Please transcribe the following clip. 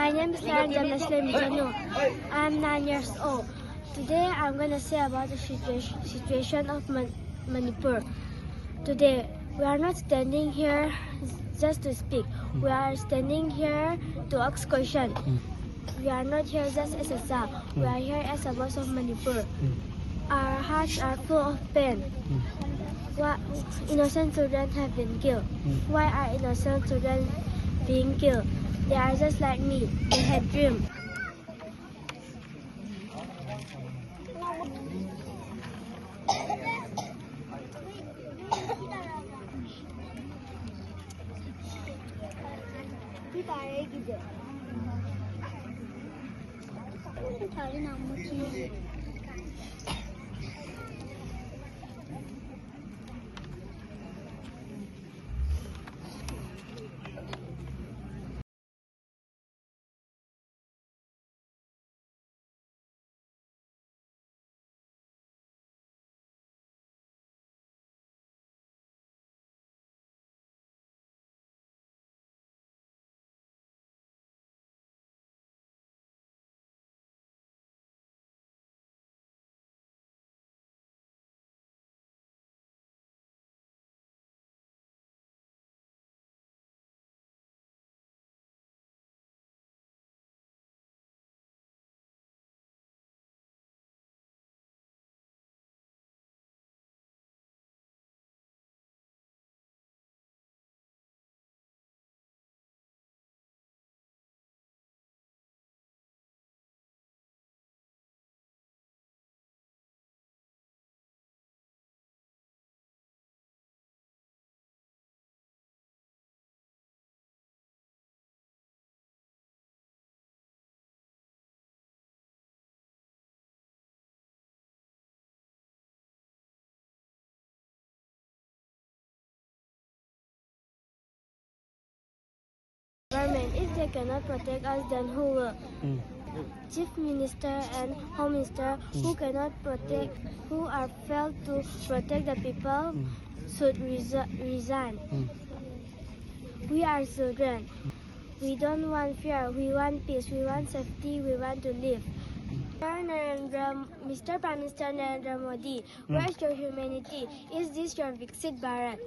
My name is Lara. I'm 9 years old. Today I'm going to say about the situation of Manipur. Today we are not standing here just to speak. We are standing here to ask questions. We are not here just as a sound. We are here as a voice of Manipur. Our hearts are full of pain. Why innocent children have been killed? Why are innocent children being killed? They are just like me. They had dreams. Government, if they cannot protect us, then who will? Chief Minister and Home Minister who cannot protect, who are failed to protect the people, should resign. We are children. We don't want fear. We want peace. We want safety. We want to live. Mr. Prime Minister Narendra Modi, where is your humanity? Is this your Viksit Bharat?